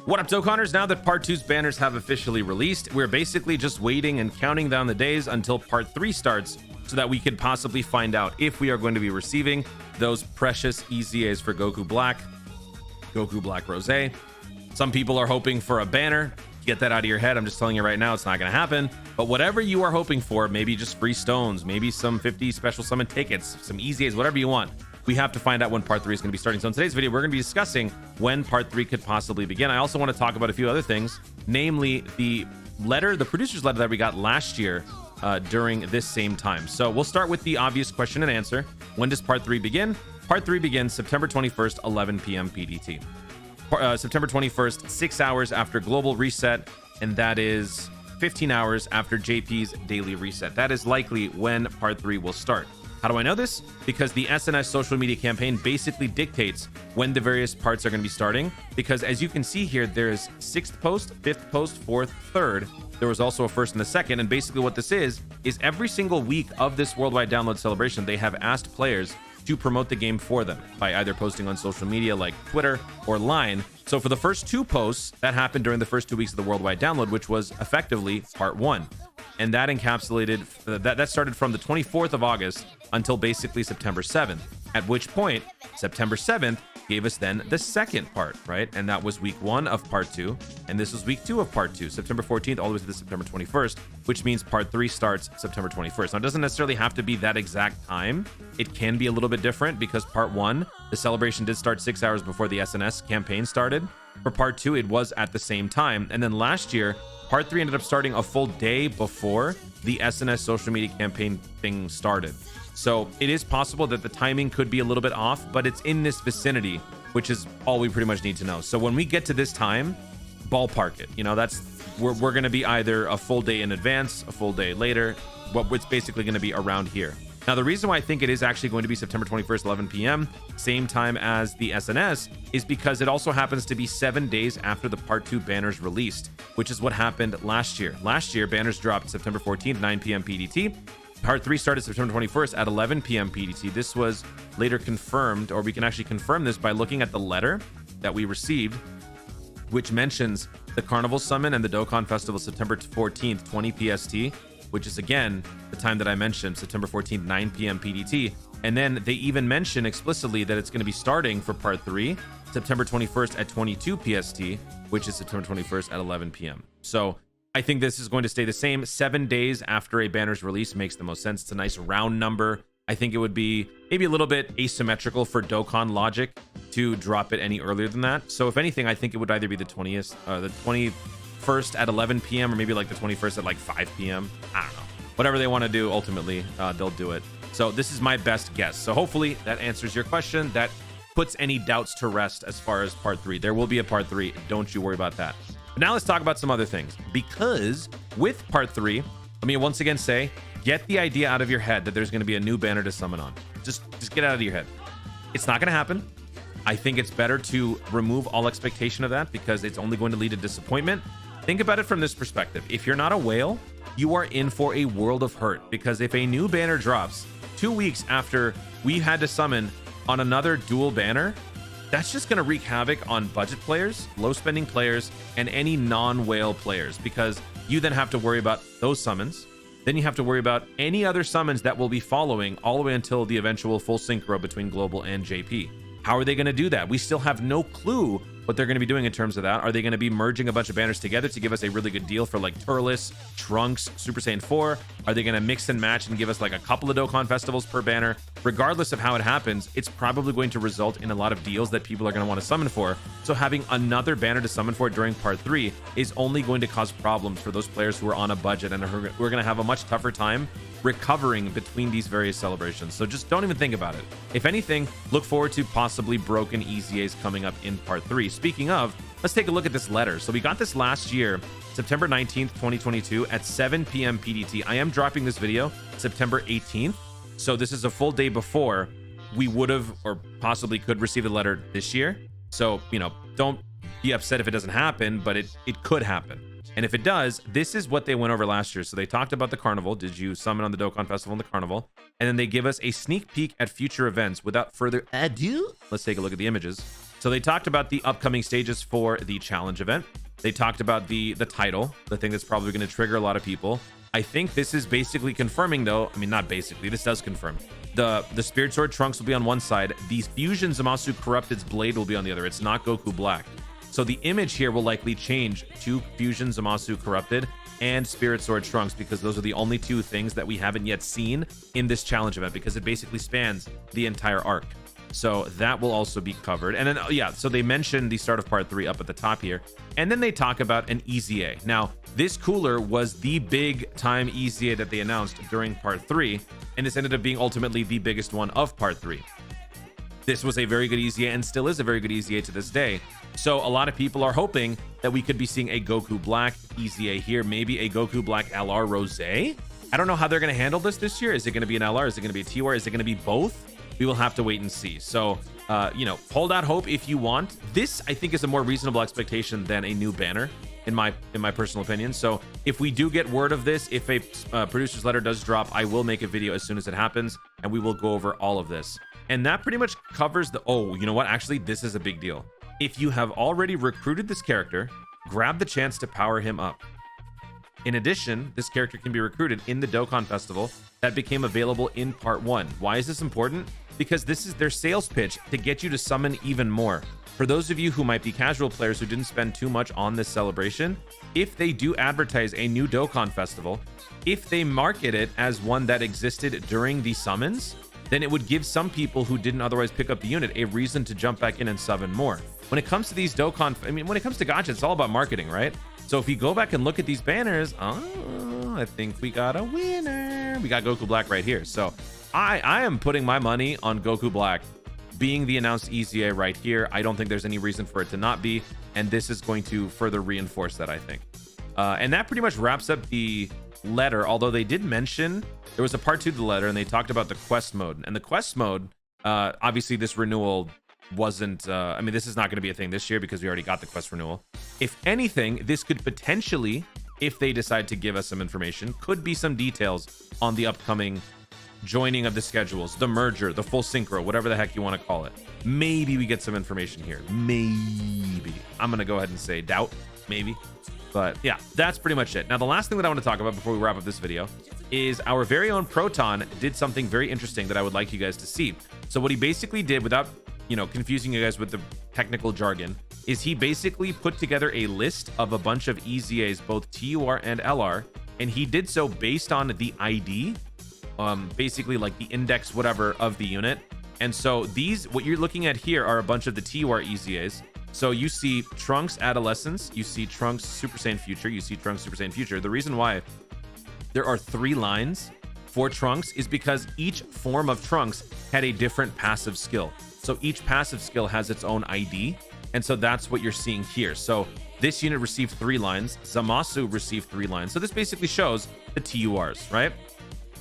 What up, Dokkanners? Now that Part 2's banners have officially released, we're basically just waiting and counting down the days until Part 3 starts so that we could possibly find out if we are going to be receiving those precious EZAs for Goku Black Rose. Some people are hoping for a banner. Get that out of your head. I'm just telling you right now, it's not going to happen. But whatever you are hoping for, maybe just free stones, maybe some 50 special summon tickets, some EZAs, whatever you want, we have to find out when Part 3 is going to be starting. So in today's video, we're going to be discussing when Part 3 could possibly begin. I also want to talk about a few other things, namely the producer's letter that we got last year during this same time. So we'll start with the obvious question and answer. When does Part 3 begin? Part 3 begins September 21st, 11 p.m. PDT. September 21st, 6 hours after global reset, and that is 15 hours after JP's daily reset. That is likely when Part 3 will start. How do I know this? Because the SNS social media campaign basically dictates when the various parts are going to be starting. Because as you can see here, there's 6th post, 5th post, 4th, 3rd. There was also a 1st and a 2nd. And basically what this is every single week of this worldwide download celebration, they have asked players to promote the game for them by either posting on social media like Twitter or Line. So for the first 2 posts, that happened during the first 2 weeks of the worldwide download, which was effectively Part 1. And that encapsulated, that started from the 24th of August until basically September 7th, at which point September 7th gave us then the second part, right? And that was week 1 of Part 2. And this was week 2 of Part 2, September 14th all the way to the September 21st, which means Part 3 starts September 21st. Now, it doesn't necessarily have to be that exact time. It can be a little bit different because Part 1, the celebration did start 6 hours before the SNS campaign started. For Part 2, it was at the same time. And then last year, Part 3 ended up starting a full day before the SNS social media campaign thing started. So it is possible that the timing could be a little bit off, but it's in this vicinity, which is all we pretty much need to know. So when we get to this time, ballpark it. You know, we're going to be either a full day in advance, a full day later. It's basically going to be around here. Now, the reason why I think it is actually going to be September 21st, 11 p.m., same time as the SNS, is because it also happens to be 7 days after the Part 2 banners released, which is what happened last year. Last year, banners dropped September 14th, 9 p.m. PDT. Part 3 started September 21st at 11 p.m. PDT. This was later confirmed, or we can actually confirm this by looking at the letter that we received, which mentions the Carnival Summon and the Dokkan Festival September 14th, 20 PST, which is again the time that I mentioned, September 14th, 9 p.m. PDT. And then they even mention explicitly that it's going to be starting for Part 3 September 21st at 22 PST, which is September 21st at 11 p.m. So I think this is going to stay the same. 7 days after a banner's release makes the most sense. It's a nice round number. I think it would be maybe a little bit asymmetrical for Dokkan logic to drop it any earlier than that. So if anything, I think it would either be the 21st at 11 p.m. or maybe like the 21st at like 5 p.m. I don't know. Whatever they want to do, ultimately, they'll do it. So this is my best guess. So hopefully that answers your question. That puts any doubts to rest as far as Part 3. There will be a Part 3. Don't you worry about that. But now let's talk about some other things. Because with Part 3, let me once again say, get the idea out of your head that there's going to be a new banner to summon on. Just get it out of your head. It's not going to happen. I think it's better to remove all expectation of that because it's only going to lead to disappointment. Think about it from this perspective. If you're not a whale, you are in for a world of hurt, because if a new banner drops 2 weeks after we had to summon on another dual banner, that's just going to wreak havoc on budget players, low spending players, and any non-whale players, because you then have to worry about those summons. Then you have to worry about any other summons that will be following all the way until the eventual full synchro between Global and JP. How are they going to do that? We still have no clue what they're going to be doing in terms of that. Are they going to be merging a bunch of banners together to give us a really good deal for like Turles, Trunks, Super Saiyan 4? Are they going to mix and match and give us like a couple of Dokkan festivals per banner? Regardless of how it happens, it's probably going to result in a lot of deals that people are going to want to summon for. So having another banner to summon for during Part 3 is only going to cause problems for those players who are on a budget and who are going to have a much tougher time recovering between these various celebrations. So just don't even think about it. If anything, look forward to possibly broken EZAs coming up in Part 3. Speaking of, let's take a look at this letter. So we got this last year, September 19th, 2022 at 7 p.m. PDT. I am dropping this video September 18th. So this is a full day before we would have or possibly could receive the letter this year. So, you know, don't be upset if it doesn't happen, but it could happen. And if it does, this is what they went over last year. So they talked about the carnival. Did you summon on the Dokkan Festival and the carnival? And then they give us a sneak peek at future events. Without further ado, let's take a look at the images. So they talked about the upcoming stages for the challenge event. They talked about the title, the thing that's probably going to trigger a lot of people. I think this is basically confirming, though. I mean, not basically. This does confirm. The Spirit Sword Trunks will be on one side. The Fusion Zamasu Corrupted's blade will be on the other. It's not Goku Black. So the image here will likely change to Fusion Zamasu Corrupted and Spirit Sword Trunks, because those are the only two things that we haven't yet seen in this challenge event, because it basically spans the entire arc. So that will also be covered. And then, yeah, so they mentioned the start of part 3 up at the top here. And then they talk about an EZA. Now, this cooler was the big time EZA that they announced during part 3, and this ended up being ultimately the biggest one of part 3. This was a very good EZA and still is a very good EZA to this day. So a lot of people are hoping that we could be seeing a Goku Black EZA here, maybe a Goku Black LR Rose. I don't know how they're going to handle this year. Is it going to be an LR? Is it going to be a TR? Is it going to be both? We will have to wait and see. So, you know, hold out hope if you want. This, I think, is a more reasonable expectation than a new banner, in my personal opinion. So if we do get word of this, if a producer's letter does drop, I will make a video as soon as it happens, and we will go over all of this. And that pretty much covers the... Oh, you know what? Actually, this is a big deal. If you have already recruited this character, grab the chance to power him up. In addition, this character can be recruited in the Dokkan Festival that became available in part 1. Why is this important? Because this is their sales pitch to get you to summon even more. For those of you who might be casual players who didn't spend too much on this celebration, if they do advertise a new Dokkan Festival, if they market it as one that existed during the summons, then it would give some people who didn't otherwise pick up the unit a reason to jump back in and summon more. When it comes to these Dokkan, I mean, when it comes to gacha, it's all about marketing, right? So if you go back and look at these banners, oh, I think we got a winner. We got Goku Black right here. So I am putting my money on Goku Black being the announced EZA right here. I don't think there's any reason for it to not be, and this is going to further reinforce that, I think. And that pretty much wraps up the letter, although they did mention there was a part 2 to the letter, and they talked about the quest mode. And the quest mode, obviously this renewal wasn't, I mean, this is not going to be a thing this year because we already got the quest renewal. If anything, this could potentially, if they decide to give us some information, could be some details on the upcoming joining of the schedules, the merger, the full synchro, whatever the heck you want to call it. Maybe we get some information here. Maybe. I'm going to go ahead and say doubt, maybe. But yeah, that's pretty much it. Now, the last thing that I want to talk about before we wrap up this video is our very own Proton did something very interesting that I would like you guys to see. So what he basically did, without, you know, confusing you guys with the technical jargon, is he basically put together a list of a bunch of EZAs, both TUR and LR, and he did so based on the ID, basically like the index, whatever, of the unit. And so these, what you're looking at here, are a bunch of the TUR EZAs. So you see Trunks Adolescence, you see Trunks Super Saiyan Future, you see Trunks Super Saiyan Future. The reason why there are 3 lines for Trunks is because each form of Trunks had a different passive skill. So each passive skill has its own ID. And so that's what you're seeing here. So this unit received 3 lines. Zamasu received 3 lines. So this basically shows the TURs, right?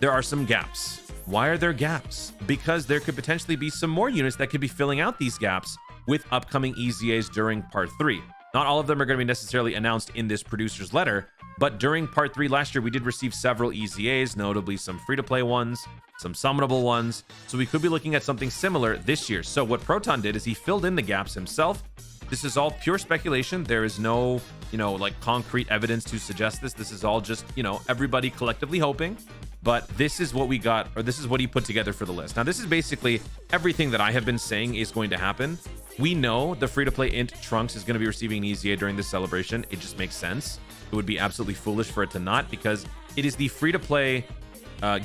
There are some gaps. Why are there gaps? Because there could potentially be some more units that could be filling out these gaps with upcoming EZAs during part 3. Not all of them are going to be necessarily announced in this producer's letter, but during part 3 last year, we did receive several EZAs, notably some free-to-play ones, some summonable ones. So we could be looking at something similar this year. So what Proton did is he filled in the gaps himself. This is all pure speculation. There is no, you know, like concrete evidence to suggest this. This is all just, you know, everybody collectively hoping. But this is what we got, or this is what he put together for the list. Now, this is basically everything that I have been saying is going to happen. We know the free-to-play int Trunks is going to be receiving an EZA during this celebration. It just makes sense. It would be absolutely foolish for it to not, because it is the free-to-play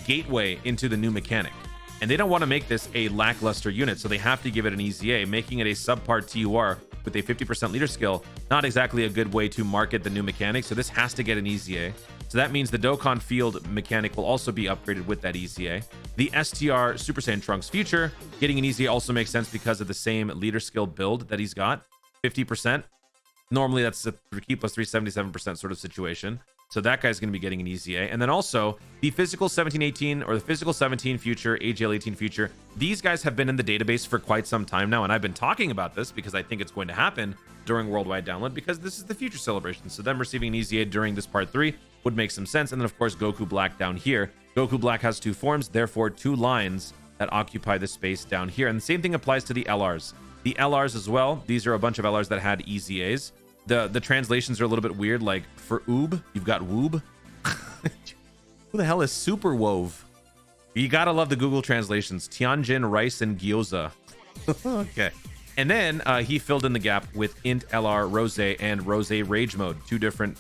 gateway into the new mechanic. And they don't want to make this a lackluster unit, so they have to give it an EZA, making it a subpar TUR with a 50% leader skill. Not exactly a good way to market the new mechanic, so this has to get an EZA. So that means the Dokkan Field mechanic will also be upgraded with that EZA. The STR Super Saiyan Trunks Future, getting an EZA also makes sense because of the same leader skill build that he's got, 50%. Normally that's a key plus 377% sort of situation. So that guy's going to be getting an EZA. And then also the physical 1718 or the physical 17 future, AGL 18 future. These guys have been in the database for quite some time now. And I've been talking about this because I think it's going to happen during worldwide download, because this is the future celebration. So them receiving an EZA during this part 3 would make some sense. And then of course, Goku Black down here. Goku Black has 2 forms, therefore 2 lines that occupy the space down here. And the same thing applies to the LRs. The LRs as well. These are a bunch of LRs that had EZAs. The translations are a little bit weird. Like for oob, you've got woob. Who the hell is super wove? You gotta love the Google translations. Tianjin, rice, and gyoza. Okay. And then he filled in the gap with int LR Rose and Rose Rage Mode. 2 different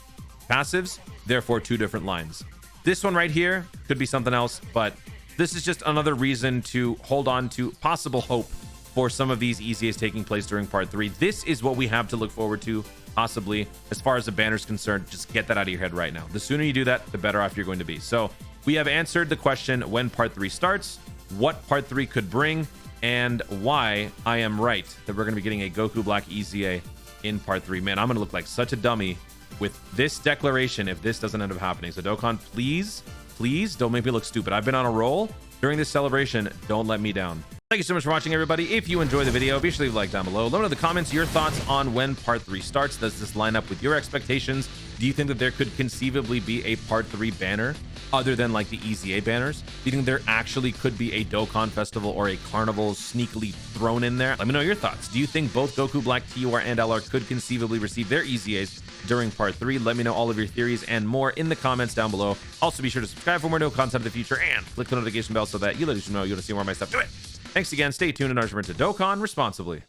passives, therefore 2 different lines. This one right here could be something else, but this is just another reason to hold on to possible hope for some of these EZAs taking place during part 3. This is what we have to look forward to, possibly, as far as the banner's concerned. Just get that out of your head right now. The sooner you do that, the better off you're going to be. So we have answered the question when part 3 starts, what part 3 could bring, and why I am right that we're going to be getting a Goku Black EZA in part 3. Man, I'm going to look like such a dummy with this declaration if this doesn't end up happening. So Dokkan, please don't make me look stupid. I've been on a roll during this celebration. Don't let me down. Thank you so much for watching, everybody. If you enjoy the video, be sure to leave a like down below. Let me know in the comments your thoughts on when part 3 starts. Does this line up with your expectations? Do you think that there could conceivably be a part 3 banner other than like the EZA banners? Do you think there actually could be a Dokkan festival or a carnival sneakily thrown in there? Let me know your thoughts. Do you think both Goku Black, TUR, and LR could conceivably receive their EZAs during part 3? Let me know all of your theories and more in the comments down below. Also, be sure to subscribe for more new content in the future and click the notification bell so that you let us know you want to see more of my stuff. Do it. Thanks again. Stay tuned and remember to Dokkan responsibly.